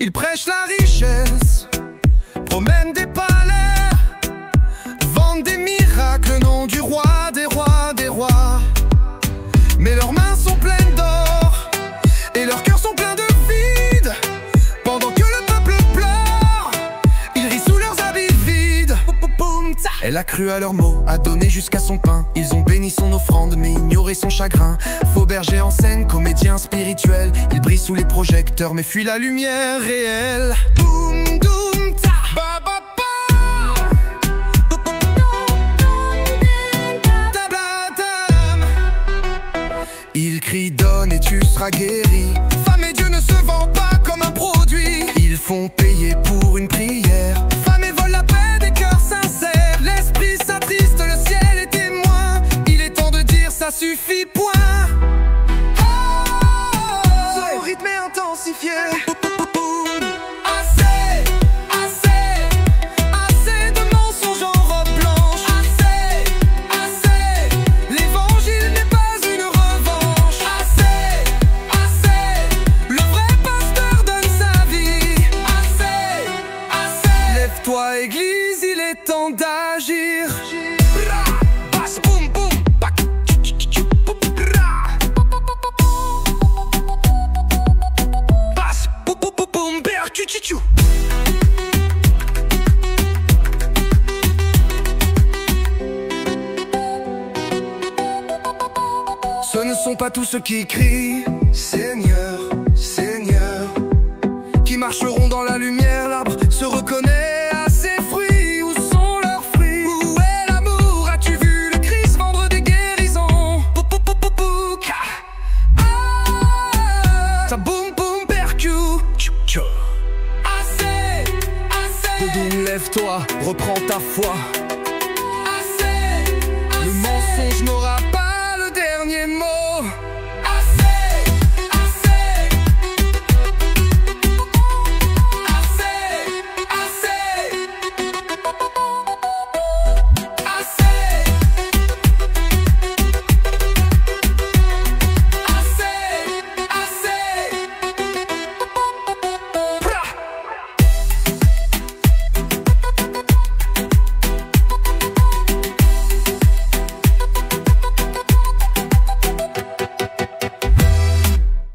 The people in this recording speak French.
Ils prêchent la richesse, promènent des palais, vendent des miracles au nom du roi des rois des rois. Mais leurs mains sont pleines d'or et leurs cœurs sont pleins de vide. Pendant que le peuple pleure, ils rient sous leurs habits vides. Elle a cru à leurs mots, a donné jusqu'à son pain. Ils ont béni son offrande mais ignoré son chagrin. Faux berger en scène, comédien spirituel. Il brille sous les projecteurs mais fuit la lumière réelle. Boum, doum, ta, ba, ba, ba. Il crie donne et tu seras guéri. Femme et Dieu ne se vendent pas comme un produit. Ils font payer pour une prière. Femme et volent la paix des cœurs sincères. L'esprit s'attriste, le ciel est témoin. Il est temps de dire ça suffit point. Son rythme est intensifié. Toi église, il est temps d'agir. Ce ne sont pas tous ceux qui crient Seigneur, Seigneur, qui marcheront dans la lumière. L'arbre se reconnaît à ses fruits. Où sont leurs fruits? Où est l'amour? As-tu vu le Christ vendre des guérisons? Ça boum boum percu. Assez, assez. Lève-toi, reprends ta foi.